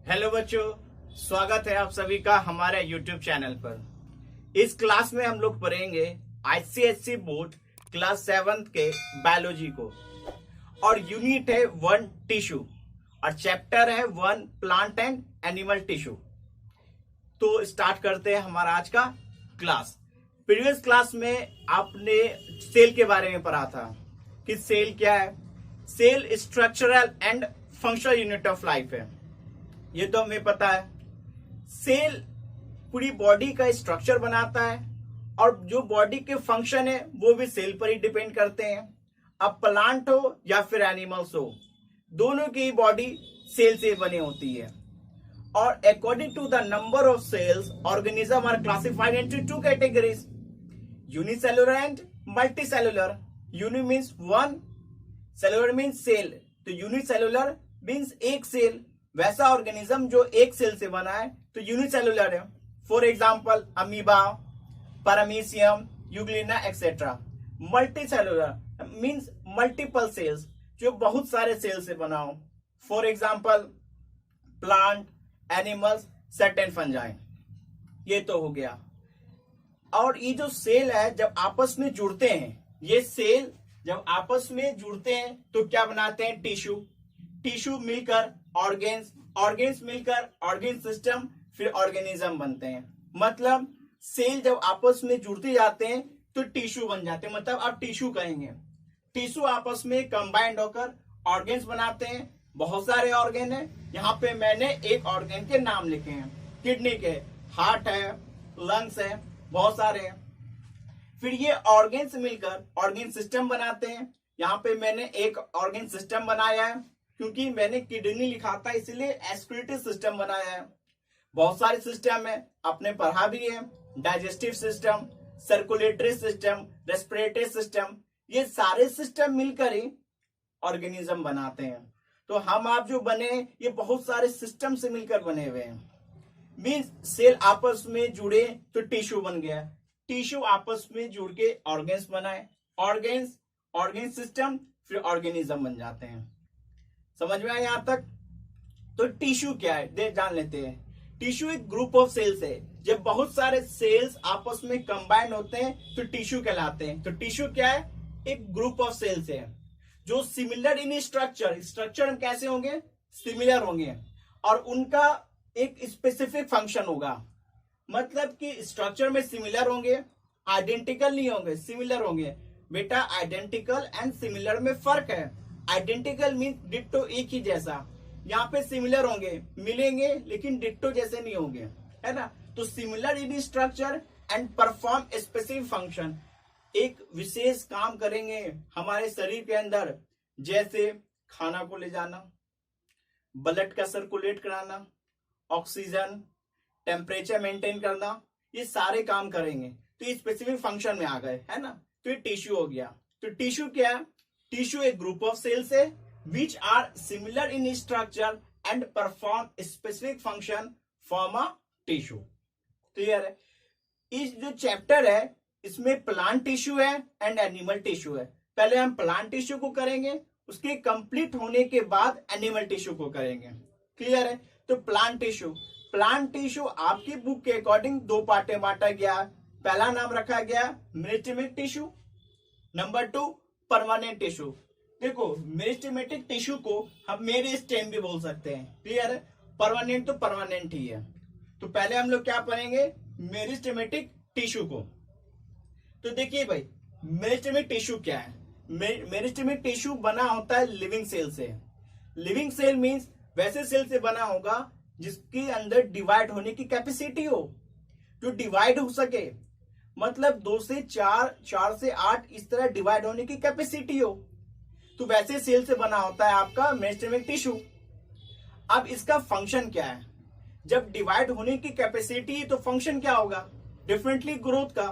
Hello बच्चों, स्वागत है आप सभी का हमारे YouTube चैनल पर। इस क्लास में हम लोग पढ़ेंगे ICSE बोर्ड क्लास 7 के बायोलॉजी को और यूनिट है 1 टिश्यू और चैप्टर है 1 प्लांट एंड एनिमल टिश्यू। तो स्टार्ट करते हैं हमारा आज का क्लास। प्रीवियस क्लास में आपने सेल के बारे में पढ़ा था कि सेल क्या है। Cell structural and functional unit of life है, ये तो हमें पता है। सेल पूरी बॉडी का स्ट्रक्चर बनाता है और जो बॉडी के फंक्शन है वो भी सेल पर ही डिपेंड करते हैं। अब प्लांट हो या फिर एनिमल्स हो, दोनों की बॉडी सेल से बनी होती है। और according to the number of cells organism are classified into 2 categories, unicellular and multicellular. Uni means 1, cellular means cell, तो यूनिसेलुलर मीन्स एक सेल। वैसा ऑर्गेनिज्म जो एक सेल से बना है तो यूनिसेलुलर है। For example amoeba, paramecium, euglena etcetera. Multicellular means multiple cells, जो बहुत सारे सेल से बना हो। For example plant, animals, certain fungi. ये तो हो गया। और ये जो सेल है जब आपस में जुड़ते हैं, ये सेल जब आपस में जुड़ते हैं तो क्या बनाते हैं? टिश्यू। टिश्यू मिलकर ऑर्गेन्स, ऑर्गेन्स मिलकर ऑर्गेन सिस्टम, फिर ऑर्गेनिज्म बनते हैं। मतलब सेल जब आपस में जुड़ते जाते हैं तो टिश्यू बन जाते हैं, मतलब आप टिश्यू कहेंगे। टिश्यू आपस में कंबाइंड होकर ऑर्गेन्स बनाते हैं। बहुत सारे ऑर्गेन है, यहाँ पे मैंने एक ऑर्गेन के नाम लिखे हैं। किडनी के, हार्ट है, लंग्स है, बहुत सारे हैं। फिर ये ऑर्गेन्स मिलकर ऑर्गेन सिस्टम बनाते हैं। यहाँ पे मैंने एक ऑर्गेन सिस्टम बनाया है, क्योंकि मैंने किडनी लिखा था इसलिए एक्सक्रीटिव सिस्टम बनाया है। बहुत सारे सिस्टम है, आपने पढ़ा भी है। Digestive system, circulatory system, respiratory system, ये सारे सिस्टम मिलकर ही ऑर्गेनिज्म बनाते हैं। तो हम आप जो बने ये बहुत सारे सिस्टम से मिलकर बने हुए हैं। मीन्स सेल आपस में जुड़े तो टिश्यू बन गया, टिश्यू आपस में जुड़ के ऑर्गेन्स बनाए, ऑर्गेन्स ऑर्गेन सिस्टम, फिर ऑर्गेनिज्म बन जाते हैं। समझ में आया यहाँ तक? तो टिश्यू क्या है देख जान लेते हैं। टिश्यू एक ग्रुप ऑफ सेल्स है। जब बहुत सारे सेल्स आपस में कंबाइंड होते हैं तो टिश्यू कहलाते हैं। तो टिश्यू क्या है? एक ग्रुप ऑफ सेल्स है जो सिमिलर इन स्ट्रक्चर, स्ट्रक्चर कैसे होंगे? सिमिलर होंगे और उनका एक स्पेसिफिक फंक्शन होगा। मतलब कि स्ट्रक्चर में सिमिलर होंगे, आइडेंटिकल नहीं होंगे, सिमिलर होंगे। बेटा आइडेंटिकल एंड सिमिलर में फर्क है। आइडेंटिकल मीन डिट्टो, एक ही जैसा। यहाँ पे सिमिलर होंगे, मिलेंगे लेकिन डिट्टो जैसे नहीं होंगे, है ना। तो similar in structure and perform specific function, एक विशेष काम करेंगे हमारे शरीर के अंदर, जैसे खाना को ले जाना, ब्लड का सर्कुलेट कराना, ऑक्सीजन, टेम्परेचर मेंटेन करना, ये सारे काम करेंगे। तो ये स्पेसिफिक फंक्शन में आ गए, है ना। तो ये टिश्यू हो गया। तो टिश्यू क्या है? टिश्यू एक ग्रुप ऑफ सेल्स है which are similar in structure and perform specific function form a tissue. Clear है? इस जो चैप्टर है इसमें प्लांट टिश्यू है एंड एनिमल टिश्यू है। पहले हम प्लांट टिश्यू को करेंगे, उसके कंप्लीट होने के बाद एनिमल टिश्यू को करेंगे। क्लियर है? तो प्लांट टिश्यू, प्लांट टिश्यू आपकी बुक के अकॉर्डिंग 2 पार्ट में बांटा गया। पहला नाम रखा गया meristematic tissue, number 2 permanent tissue. देखो मेरिस्टेमेटिक टिश्यू को हम मेरिस्टेम भी बोल सकते हैं। क्लियर है? परमानेंट तो परमानेंट ही है। तो पहले हम लोग क्या पढ़ेंगे? मेरिस्टेमेटिक टिश्यू को। तो देखिए भाई, मेरिस्टेमेटिक टिश्यू क्या है? मेरिस्टेमेटिक टिश्यू बना होता है लिविंग सेल से। लिविंग सेल मीन्स वैसे सेल से बना होगा जिसके अंदर डिवाइड होने की कैपेसिटी हो, जो डिवाइड हो सके। मतलब 2 से 4, 4 से 8 इस तरह डिवाइड होने की कैपेसिटी हो, तो वैसे सेल से बना होता है आपका मेरिस्टेमेटिक टिश्यू। अब इसका फंक्शन क्या है? जब डिवाइड होने की कैपेसिटी तो फंक्शन क्या होगा? डिफरेंटली ग्रोथ का।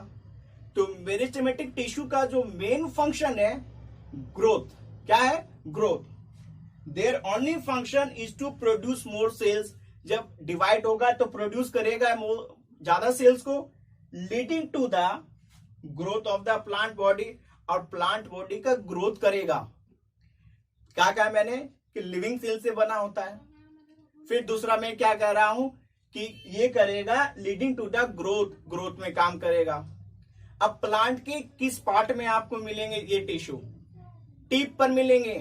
तो मेरिस्टेमेटिक टिश्यू का जो मेन फंक्शन है ग्रोथ। क्या है? Growth. There only function is to produce more cells. जब डिवाइड होगा तो प्रोड्यूस करेगा ज्यादा सेल्स को, leading to the growth of the plant body, और प्लांट बॉडी का ग्रोथ करेगा। क्या कहा मैंने कि लिविंग सेल से बना होता है। फिर दूसरा मैं क्या कह रहा हूं कि ये करेगा लीडिंग टू द ग्रोथ में काम करेगा। अब प्लांट के किस पार्ट में आपको मिलेंगे ये टिश्यू? टिप पर मिलेंगे,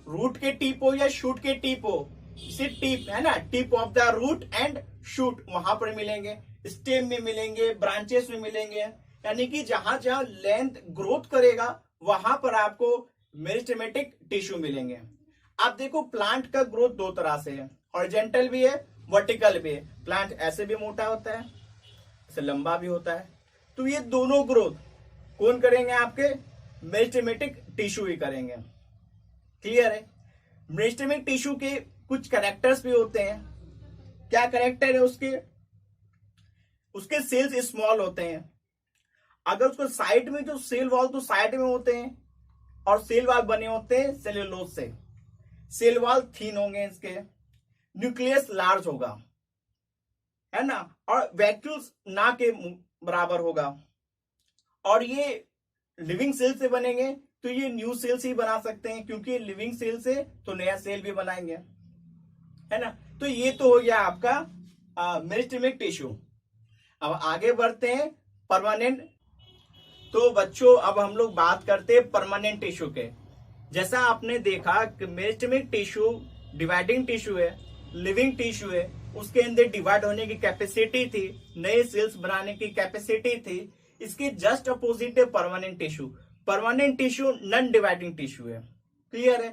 रूट के टिप हो या शूट के टिप हो, सिर्फ टिप है ना, tip of the root and shoot वहां पर मिलेंगे, स्टेम में मिलेंगे, ब्रांचेस में मिलेंगे, यानी कि जहां जहां लेंथ ग्रोथ करेगा वहां पर आपको मेरिस्टेमेटिक टिश्यू मिलेंगे। आप देखो प्लांट का ग्रोथ दो तरह से है, हॉरिजॉन्टल भी है, वर्टिकल भी है। प्लांट ऐसे भी मोटा होता है, ऐसे लंबा भी होता है। तो ये दोनों ग्रोथ कौन करेंगे? आपके मेरिस्टेमेटिक टिश्यू ही करेंगे। क्लियर है? मेरिस्टेमिक टिश्यू के कुछ कैरेक्टर्स भी होते हैं। क्या कैरेक्टर है उसके? उसके सेल्स स्मॉल होते हैं। अगर उसको साइड में, जो सेल वॉल तो साइड में होते हैं और सेल वॉल बने होते हैं सेल्यूलोज से, सेल वॉल थीन होंगे इसके, न्यूक्लियस लार्ज होगा, है ना, और वैक्यूल्स ना के बराबर होगा। और ये लिविंग सेल से बनेंगे तो ये न्यू सेल्स ही बना सकते हैं, क्योंकि लिविंग सेल से तो नया सेल भी बनाएंगे, है ना। तो ये तो हो गया आपका मेरिस्टेमिक टिश्यू। अब आगे बढ़ते हैं परमानेंट। तो बच्चों अब हम लोग बात करते हैं परमानेंट टिश्यू के। जैसा आपने देखा कि मेरिस्टेमिक टिश्यू डिवाइडिंग टिश्यू है, लिविंग टिश्यू है, उसके अंदर डिवाइड होने की कैपेसिटी थी, नए सेल्स बनाने की कैपेसिटी थी। इसके जस्ट अपोजिट है permanent tissue. Permanent tissue non dividing tissue है। क्लियर है?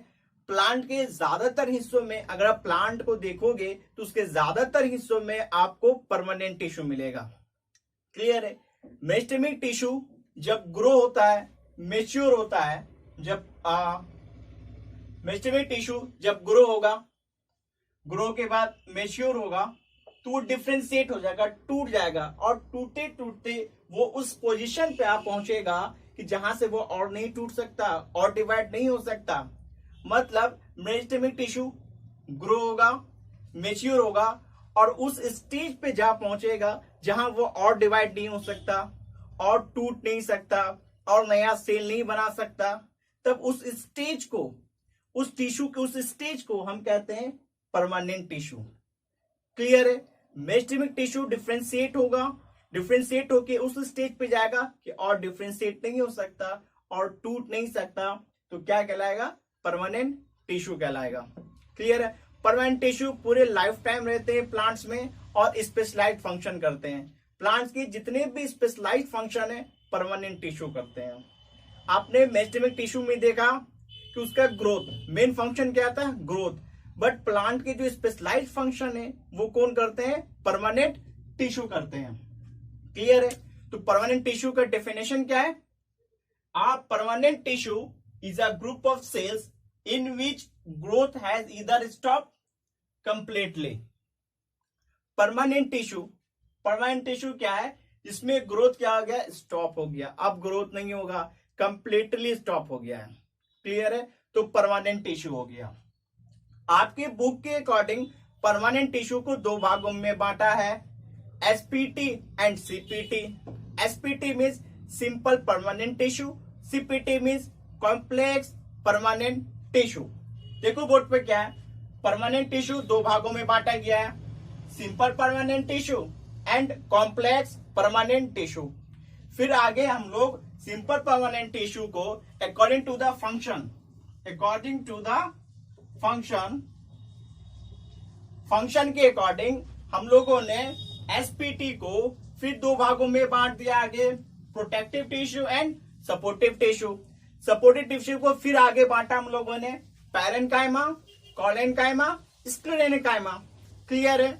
प्लांट के ज्यादातर हिस्सों में अगर आप प्लांट को देखोगे तो उसके ज्यादातर हिस्सों में आपको परमानेंट टिश्यू मिलेगा। क्लियर है? मेरिस्टेमिक टिश्यू जब ग्रो होता है, मेच्योर होता है, जब मेरिस्टेमिक टिश्यू जब ग्रो होगा, ग्रो के बाद मेच्योर होगा, तो वो डिफ्रेंशिएट हो जाएगा, टूट जाएगा, और टूटते टूटते वो उस पोजीशन पे आप पहुंचेगा कि जहां से वो और नहीं टूट सकता और डिवाइड नहीं हो सकता। मतलब मेरिस्टेमिक टिश्यू ग्रो होगा, मेच्योर होगा, और उस स्टेज पे जा पहुंचेगा जहां वो और डिवाइड नहीं हो सकता और टूट नहीं सकता और नया सेल नहीं बना सकता। तब उस स्टेज को, उस टिश्यू के उस स्टेज को हम कहते हैं परमानेंट टिश्यू। क्लियर है? मेरिस्टेमिक टिश्यू डिफ्रेंशिएट होगा, डिफ्रेंशिएट होके उस स्टेज पे जाएगा कि और डिफ्रेंशिएट नहीं हो सकता और टूट नहीं सकता, तो क्या कहलाएगा? परमानेंट टिश्यू कहलाएगा। क्लियर है? परमानेंट टिश्यू पूरे लाइफ टाइम रहते हैं प्लांट्स में और स्पेशलाइज्ड फंक्शन करते हैं। प्लांट्स के जितने भी स्पेशलाइज्ड फंक्शन है परमानेंट टिश्यू करते हैं। आपने मेरिस्टेमिक टिश्यू में देखा कि उसका ग्रोथ, मेन फंक्शन क्या था? ग्रोथ। बट प्लांट के जो स्पेशलाइज्ड फंक्शन है वो कौन करते हैं? परमानेंट टिश्यू करते हैं। क्लियर है? तो परमानेंट टिश्यू का डेफिनेशन क्या है? A permanent tissue is a group of cells in which growth has either stopped completely. Permanent tissue क्या है? जिसमें ग्रोथ क्या हो गया? स्टॉप हो गया, अब ग्रोथ नहीं होगा, कंप्लीटली स्टॉप हो गया है। क्लियर है? तो परमानेंट टिश्यू हो गया। आपके बुक के अकॉर्डिंग परमानेंट टिश्यू को दो भागों में बांटा है, SPT and CPT. SPT means simple permanent tissue, CPT means complex permanent tissue. देखो बोर्ड पे क्या है? परमानेंट टिश्यू दो भागों में बांटा गया है, simple permanent tissue and complex permanent tissue. फिर आगे हम लोग सिंपल परमानेंट टिश्यू को according to the function, function के अकॉर्डिंग हम लोगों ने एसपीटी को फिर दो भागों में बांट दिया आगे, protective tissue and supportive tissue. Supportive tissue को फिर आगे बांटा हम लोगों ने पैरेन्काइमा, कोलेन्काइमा, स्क्लेरेन्काइमा। क्लियर है?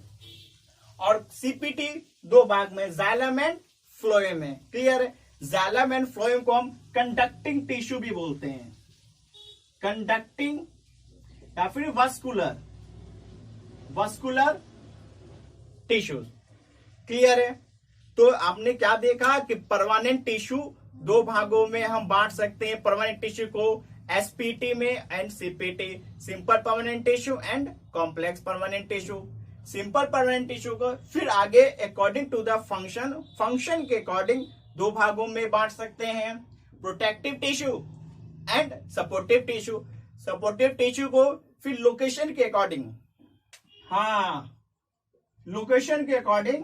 और सीपीटी दो भाग में, जाइलम एंड फ्लोएम में। क्लियर है? जाइलम एंड फ्लोएम को हम कंडक्टिंग टिश्यू भी बोलते हैं, कंडक्टिंग या फिर वस्कुलर टिश्यूज। क्लियर है? तो आपने क्या देखा कि परमानेंट टिश्यू दो भागों में हम बांट सकते हैं परमानेंट टिश्यू को, एसपीटी में and CPT, simple permanent tissue and complex permanent tissue. Simple permanent tissue को फिर आगे अकॉर्डिंग टू द फंक्शन के अकॉर्डिंग दो भागों में बांट सकते हैं, protective tissue and supportive tissue. Supportive tissue को फिर लोकेशन के अकॉर्डिंग हाँ, लोकेशन के अकॉर्डिंग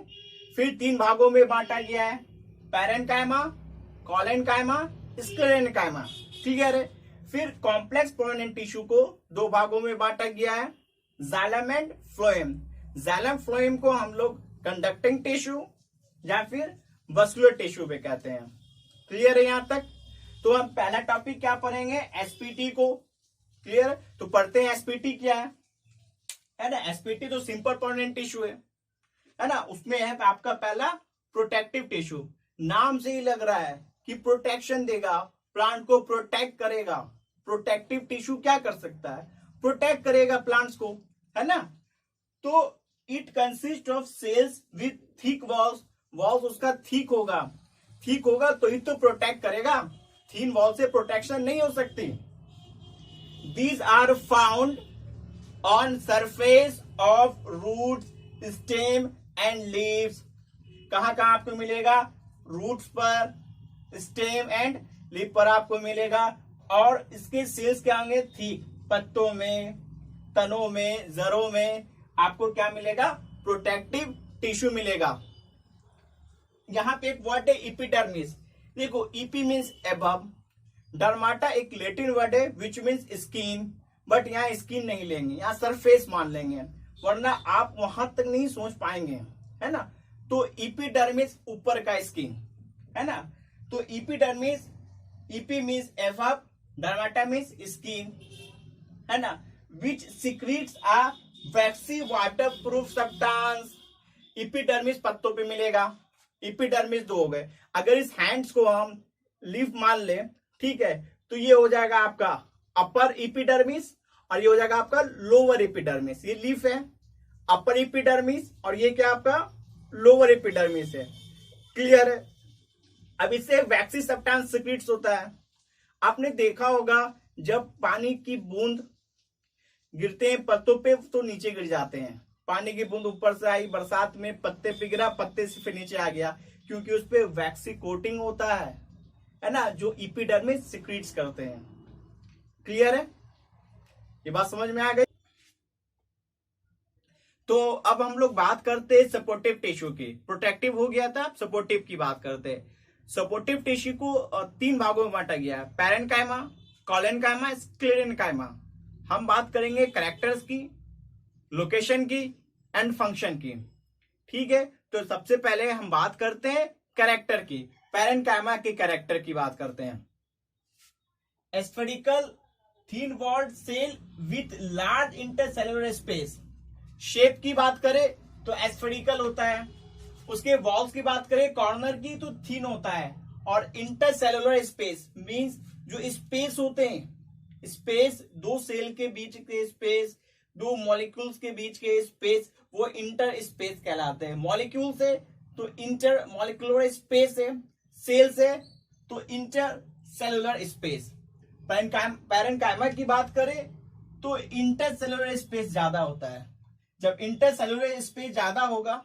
फिर 3 भागों में बांटा गया है, पैरेन्काइमा, कोलेनकाइमा, स्क्लेरेनकाइमा। क्लियर है। फिर कॉम्प्लेक्स परमानेंट टिश्यू को 2 भागों में बांटा गया है, xylem and phloem. Xylem phloem को हम लोग कंडक्टिंग टिश्यू या फिर वस्कुलर टिश्यू पे कहते हैं। क्लियर है यहां तक। तो हम पहला टॉपिक क्या पढ़ेंगे, एसपीटी को। क्लियर। तो पढ़ते हैं एसपीटी क्या है ना। एसपीटी तो सिंपल परमानेंट टिश्यू है ना। उसमें है आपका पहला प्रोटेक्टिव टिश्यू। नाम से ही लग रहा है कि प्रोटेक्शन देगा, प्लांट को प्रोटेक्ट करेगा। प्रोटेक्टिव टिश्यू क्या कर सकता है, प्रोटेक्ट करेगा प्लांट्स को, है ना। तो it consist of sales with thick walls. Walls उसका थिक होगा तो ही तो प्रोटेक्ट करेगा, थिन वॉल से प्रोटेक्शन नहीं हो सकती। These are found on surface of roots, stem and leaves. कहां आपको मिलेगा, रूट्स पर, स्टेम एंड लीफ पर आपको मिलेगा। और इसके सेल्स क्या होंगे, थिक। पत्तों में, तनों में, जड़ों में आपको क्या मिलेगा, प्रोटेक्टिव टिश्यू मिलेगा। यहां पे एक वर्ड है इपिडर्मिस। देखो, ईपी मीन्स एबव, डर्माटा एक लैटिन वर्ड है विच मीन्स स्किन, बट यहाँ स्किन नहीं लेंगे, यहाँ सरफेस मान लेंगे, वरना आप वहां तक नहीं सोच पाएंगे, है ना। तो इपिडर्मिस ऊपर का स्किन, है ना। तो epidermis, epi means above, dermata means skin, है ना, which secretes a waxy water proof substance. Epidermis पत्तों पे मिलेगा, इपिडर्मिस 2 हो गए। अगर इस हैंड्स को हम लीफ मान ले, ठीक है, तो ये हो जाएगा आपका अपर इपिडर्मिस और ये हो जाएगा आपका लोअर इपिडर्मिस। ये लीफ है, अपर इपिडर्मिस, और ये क्या आपका लोअर एपिडर्मिस है। क्लियर है। अब इससे वैक्सी सब्सटेंस सिक्रीट्स होता है। आपने देखा होगा जब पानी की बूंद गिरते हैं पत्तों पे तो नीचे गिर जाते हैं। पानी की बूंद ऊपर से आई, बरसात में पत्ते पे गिरा, पत्ते से फिर नीचे आ गया, क्योंकि उस पे वैक्सी कोटिंग होता है ना, जो एपिडर्मिस सिक्रीट्स करते हैं। क्लियर है, ये बात समझ में आ गई। तो अब हम लोग बात करते हैं सपोर्टिव टिश्यू की। प्रोटेक्टिव हो गया था, अब सपोर्टिव की बात करते हैं। सपोर्टिव टिश्यू को 3 भागों में बांटा गया है, पैरेन्काइमा, कोलेनकाइमा, स्क्लेरेनकाइमा। हम बात करेंगे कैरेक्टर्स की, लोकेशन की एंड फंक्शन की। ठीक है, तो सबसे पहले हम बात करते हैं कैरेक्टर की। पैरेन्काइमा के कैरेक्टर की बात करते हैं। Spherical thin walled cell with large intercellular space. Shape की बात करें तो स्फेरिकल होता है। उसके वॉल्स की बात करें कॉर्नर की तो थिन होता है। और इंटरसेलुलर स्पेस मींस जो स्पेस होते हैं, स्पेस, 2 सेल के बीच के स्पेस, 2 मॉलिक्यूल्स के बीच के स्पेस, वो इंटर स्पेस कहलाते हैं। मॉलिक्यूल से तो इंटर मॉलिक्यूलर स्पेस है, सेल से तो इंटर सेलुलर स्पेस। पैरेन्काइमा की बात करें तो इंटर सेलुलर स्पेस ज्यादा होता है। जब इंटर सेलुलर स्पेस ज्यादा होगा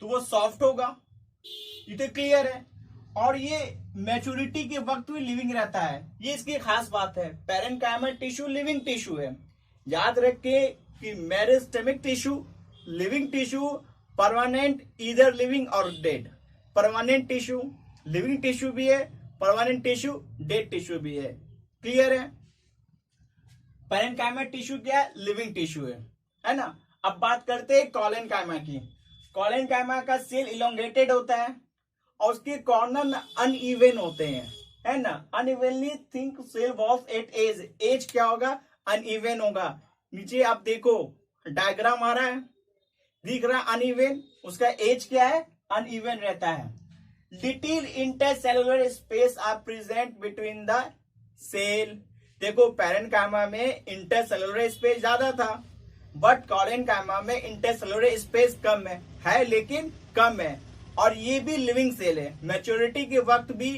तो वो सॉफ्ट होगा, ये तो क्लियर है। और ये मैच्योरिटी के वक्त भी लिविंग रहता है, ये इसकी खास बात है। पैरेन्काइमा टिश्यू लिविंग टिश्यू है। याद रखे कि meristematic tissue living tissue, permanent either living और डेड। परमानेंट टिश्यू लिविंग टिश्यू भी है, परमानेंट टिश्यू डेड टिश्यू भी है। क्लियर है। पैरेन्काइमा टिश्यू क्या है, लिविंग टिश्यू है ना। अब बात करते हैं कोलेनकाइमा की। कोलेनकाइमा का सेल इलोंगेटेड होता है और उसके कॉर्नर अनइवन होते हैं, है ना। Unevenly thick cell walls at edge. Edge क्या होगा, अनइवन होगा। नीचे आप देखो डायग्राम आ रहा है, दिख रहा अनइवन, उसका एज क्या है, अनइवन रहता है। Little intercellular space are present between the cell. देखो पैरेन्काइमा में इंटरसेलुलर स्पेस ज्यादा था, बट कोलेनकाइमा में इंटरसेलुलर स्पेस कम है लेकिन कम है। और ये भी लिविंग सेल है, मैच्योरिटी के वक्त भी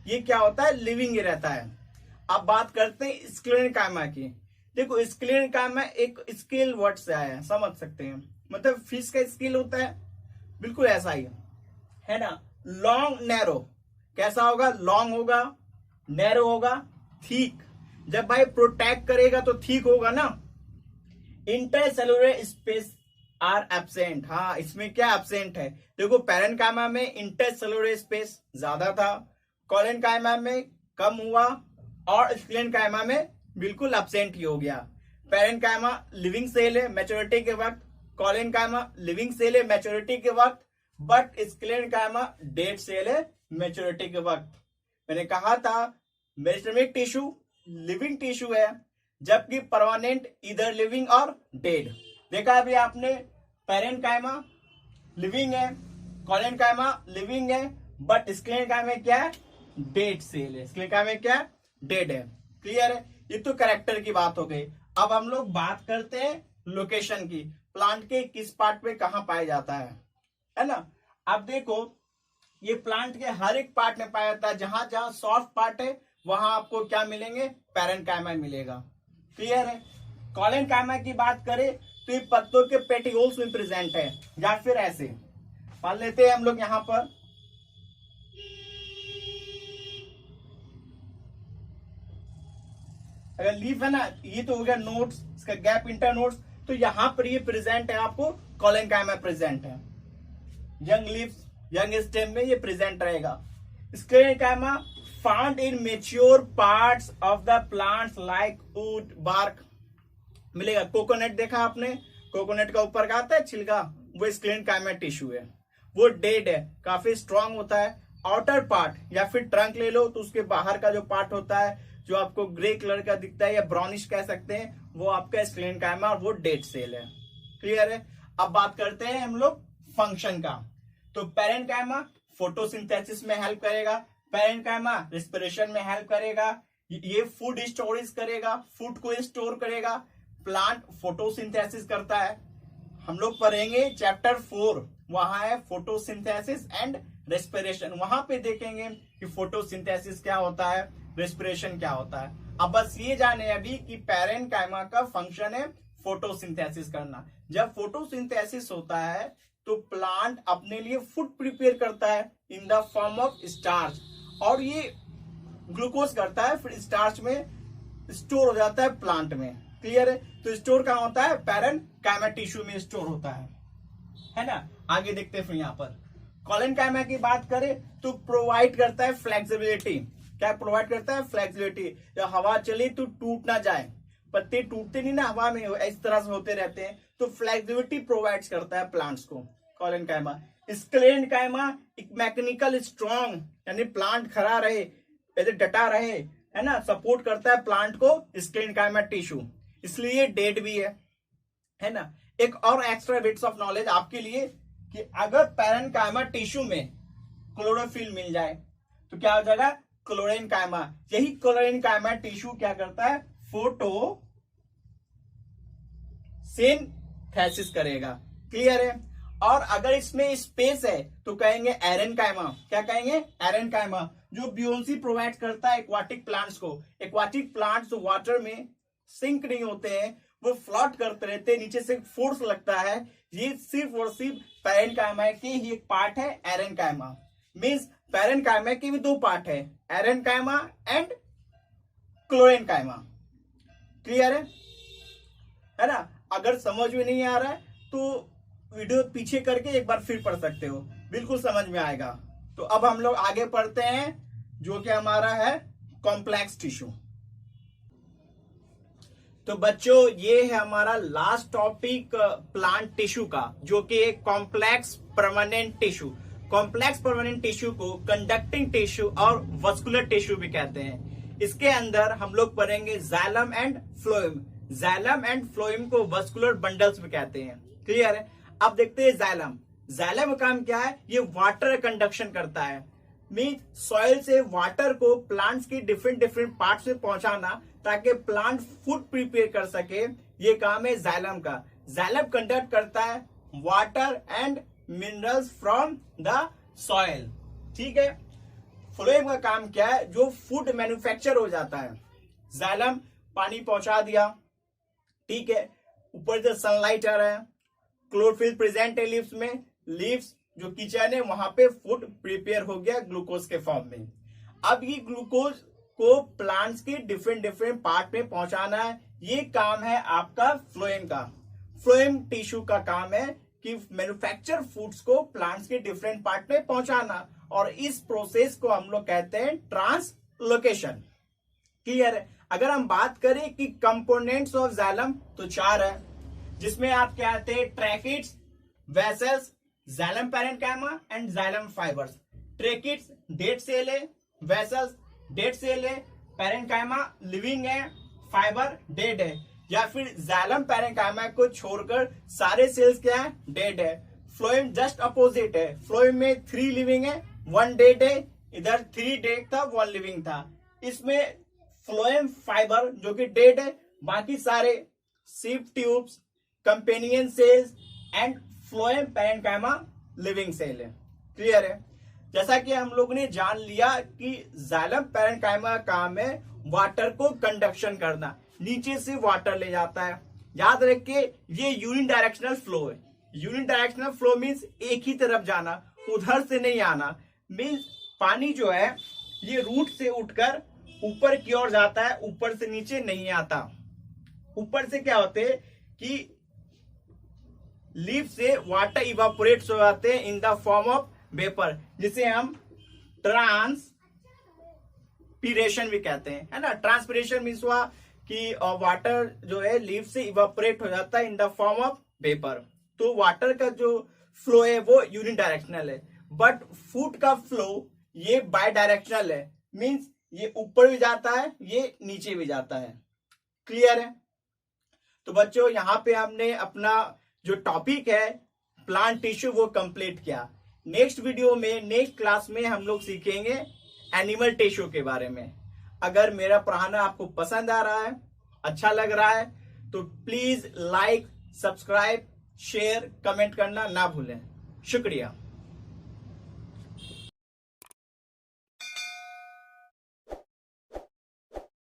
ये क्या होता है, लिविंग ही रहता है। अब बात करते हैं स्क्लेरेनकाइमा की। देखो स्क्लेरेनकाइमा एक स्केल वर्ड से आया है, समझ सकते हैं, मतलब फिश का स्केल होता है, बिल्कुल ऐसा ही है ना। लॉन्ग नैरो, कैसा होगा, लॉन्ग होगा, नैरो होगा, थिक। जब भाई प्रोटेक्ट करेगा तो थिक होगा ना। Intercellular space are absent. हाँ, इसमें क्या एब्सेंट है? देखो, पैरेन्काइमा में इंटरसेलुलर स्पेस ज्यादा था, कोलेनकाइमा में कम हुआ, और स्क्लेरेनकाइमा में बिल्कुल एब्सेंट ही हो गया। पैरेन्काइमा लिविंग सेल है मैच्योरिटी के वक्त, कोलेनकाइमा लिविंग सेल है मैच्योरिटी के वक्त, बट स्क्लेरेनकाइमा डेड सेल है मैच्योरिटी के वक्त। मैंने कहा था मेरिस्टेमिक टिश्यू लिविंग टिश्यू है, जबकि परमानेंट इधर लिविंग और डेड। देखा अभी आपने, पैरेन्काइमा लिविंग है, कोलेनकाइमा लिविंग है, बट स्क्लेरेनकाइमा क्या है? डेड सेल है। स्क्लेरेनकाइमा क्या है? डेड है। क्लियर है? ये तो कैरेक्टर की बात हो गई। अब हम लोग बात करते हैं लोकेशन की, प्लांट के किस पार्ट पे कहां पाया जाता है ना। अब देखो, ये प्लांट के हर एक पार्ट में पाया जाता है। जहां जहां सॉफ्ट पार्ट है वहां आपको क्या मिलेंगे? पैरेन्काइमा मिलेगा। क्लियर है? कोलेनकाइमा की बात करें तो ये पत्तों के पेटियोल्स में प्रेजेंट है, या फिर ऐसे मान लेते हैं हम लोग यहां पर, अगर लीफ है ना, ये तो हो गया नोट्स, इसका गैप इंटर नोट्स, तो यहां पर ये प्रेजेंट है, आपको कोलेनकाइमा प्रेजेंट है। यंग लीव्स, यंग स्टेम में ये प्रेजेंट रहेगा। Sclerenchyma found in mature parts of the plants like wood, bark मिलेगा। कोकोनट देखा आपने, कोकोनट का ऊपर का आता है छिलका, वो स्क्लेरेनकाइमा टिश्यू है, वो डेड है, काफी स्ट्रांग होता है। आउटर पार्ट या फिर ट्रंक ले लो तो उसके बाहर का जो पार्ट होता है, जो आपको ग्रे कलर का दिखता है या ब्राउनिश कह सकते हैं, वो आपका स्क्लेरेनकाइमा और वो डेड सेल है। क्लियर है? अब बात करते हैं हम लोग फंक्शन का। तो पैरेन्काइमा फोटोसिंथेसिस में हेल्प करेगा, पैरेन्काइमा रेस्पिरेशन में हेल्प करेगा, ये फूड स्टोरेज करेगा, फूड को स्टोर करेगा, प्लांट फोटोसिंथेसिस करता है। हम लोग पढ़ेंगे चैप्टर 4, वहां है फोटोसिंथेसिस एंड रेस्पिरेशन, वहां पे देखेंगे कि फोटोसिंथेसिस क्या होता है, रेस्पिरेशन क्या होता है। अब बस ये जाने अभी कि पैरेन्काइमा का फंक्शन है फोटोसिंथेसिस करना। जब फोटोसिंथेसिस होता है तो प्लांट अपने लिए फूड प्रिपेयर करता है in the form of starch, और ये ग्लूकोज करता है, फिर स्टार्च में स्टोर हो जाता है प्लांट में। क्लियर है? तो स्टोर कहां होता है? पैरेन्काइमा टिश्यू में स्टोर होता है ना। आगे देखते हैं फिर यहाँ पर कोलेनकाइमा की बात करें तो प्रोवाइड करता है फ्लेक्सिबिलिटी। क्या प्रोवाइड करता है? फ्लेक्सिबिलिटी। जब हवा चली तो टूट ना जाए, पत्ते टूटते नहीं ना हवा में, इस तरह से होते रहते हैं, तो फ्लेक्सिबिलिटी प्रोवाइड करता है प्लांट्स को कोलेनकाइमा। स्क्लेरेनकाइमा एक मैकेनिकल स्ट्रॉन्ग, यानी प्लांट खड़ा रहे, डटा रहे, है ना, सपोर्ट करता है प्लांट को स्क्लेरेनकाइमा टिश्यू, इसलिए डेड भी है ना। एक और एक्स्ट्रा बिट्स ऑफ नॉलेज आपके लिए कि अगर पैरेन्काइमा टिश्यू में क्लोरोफिल मिल जाए तो क्या हो जाएगा? क्लोरेनकाइमा। यही क्लोरेनकाइमा टिश्यू क्या करता है? फोटोसिंथेसिस करेगा। क्लियर है? और अगर इसमें स्पेस है तो कहेंगे एरेनकाइमा। क्या कहेंगे? एरेनकाइमा, जो बियोन्सी प्रोवाइड करता है एक्वाटिक प्लांट्स को। एक्वाटिक प्लांट्स जो वाटर में सिंक नहीं होते हैं, वो फ्लोट करते रहते हैं, नीचे से फोर्स लगता है, ये सिर्फ और सिर्फ पैरेन्काइमा की ही एक पार्ट है एरेनकाइमा। मीन्स पैरेन्काइमा के भी दो पार्ट है, एरेनकाइमा एंड क्लोरेनकाइमा। क्लियर है ना? अगर समझ में नहीं आ रहा है तो वीडियो पीछे करके एक बार फिर पढ़ सकते हो, बिल्कुल समझ में आएगा। तो अब हम लोग आगे पढ़ते हैं, जो कि हमारा है कॉम्प्लेक्स टिश्यू। तो बच्चों, ये है हमारा लास्ट टॉपिक प्लांट टिश्यू का, जो कि एक complex permanent tissue. Complex permanent tissue को कंडक्टिंग टिश्यू और वस्कुलर टिश्यू भी कहते हैं। इसके अंदर हम लोग पढ़ेंगे xylem and phloem. Xylem and phloem को वस्कुलर बंडल्स भी कहते हैं। क्लियर है? अब देखते हैं जाइलम। जाइलम का काम क्या है? ये वाटर कंडक्शन करता है, मीन सॉइल से वाटर को प्लांट्स की डिफरेंट डिफरेंट पार्ट्स में पहुंचाना, ताकि प्लांट फूड प्रिपेयर कर सके। ये काम है जाइलम का। जाइलम कंडक्ट करता है water and minerals from the soil. ठीक है? फ्लोएम का काम क्या है? जो फूड मैन्युफैक्चर हो जाता है, जाइलम पानी पहुंचा दिया, ठीक है, ऊपर से सनलाइट आ रहा है, क्लोरोफिल प्रेजेंट है लीव्स में, लीव्स जो किचन है वहां पे फूड प्रिपेयर हो गया ग्लूकोज के फॉर्म में। अब ये ग्लूकोज को प्लांट्स के डिफरेंट डिफरेंट पार्ट में पहुंचाना है, ये काम है आपका फ्लोएम का। फ्लोएम टिश्यू का काम है कि मैन्युफैक्चर फूड्स को प्लांट्स के डिफरेंट पार्ट में पहुंचाना, और इस प्रोसेस को हम लोग कहते हैं ट्रांसलोकेशन। क्लियर है? अगर हम बात करें कि कंपोनेंट्स ऑफ जाइलम तो 4 है, जिसमें आप क्या आते हैं, tracheids, vessels, xylem parenchyma and xylem fibres. Tracheids dead cell है, वेसल्स डेड सेल है, पैरेन्काइमा लिविंग है, फाइबर डेड है, या फिर जाइलम पैरेन्काइमा को छोड़कर सारे सेल्स क्या है, डेड है। फ्लोएम जस्ट अपोजिट है, फ्लोएम में 3 लिविंग है, 1 डेड है, इधर 3 डेड था, 1 लिविंग था। इसमें फ्लोएम फाइबर जो कि डेड है, बाकी सारे sieve tubes, companion cells and phloem parenchyma living cell है। क्लियर है? जैसा कि हम लोग ने जान लिया कि जाइलम पैरेन्काइमा का काम है वाटर को कंडक्शन करना, नीचे से वाटर ले जाता है। याद रखिए ये यूनिडायरेक्शनल फ्लो है। यूनिडायरेक्शनल फ्लो मीन्स एक ही तरफ जाना, उधर से नहीं आना। मीन्स पानी जो है ये रूट से उठकर ऊपर की ओर जाता है, ऊपर से नीचे नहीं आता। ऊपर से क्या होते हैं कि लीफ से वाटर इवापोरेट्स हो जाते हैं in the form of vapour, जिसे हम ट्रांसपीरेशन भी कहते हैं, है ना। ट्रांसपीरेशन मीन्स हुआ कि वाटर जो है लीफ से इवापोरेट हो जाता है in the form of vapour. तो वाटर का जो फ्लो है वो यूनिडायरेक्शनल है, बट फूड का फ्लो ये बाय डायरेक्शनल है। मीन्स ये ऊपर भी जाता है, ये नीचे भी जाता है। क्लियर है? तो बच्चों यहाँ पे हमने अपना जो टॉपिक है प्लांट टिश्यू वो कंप्लीट किया। नेक्स्ट वीडियो में, नेक्स्ट क्लास में हम लोग सीखेंगे एनिमल टिश्यू के बारे में। अगर मेरा पढ़ाना आपको पसंद आ रहा है, अच्छा लग रहा है, तो please like, subscribe, share, comment करना ना भूलें। शुक्रिया।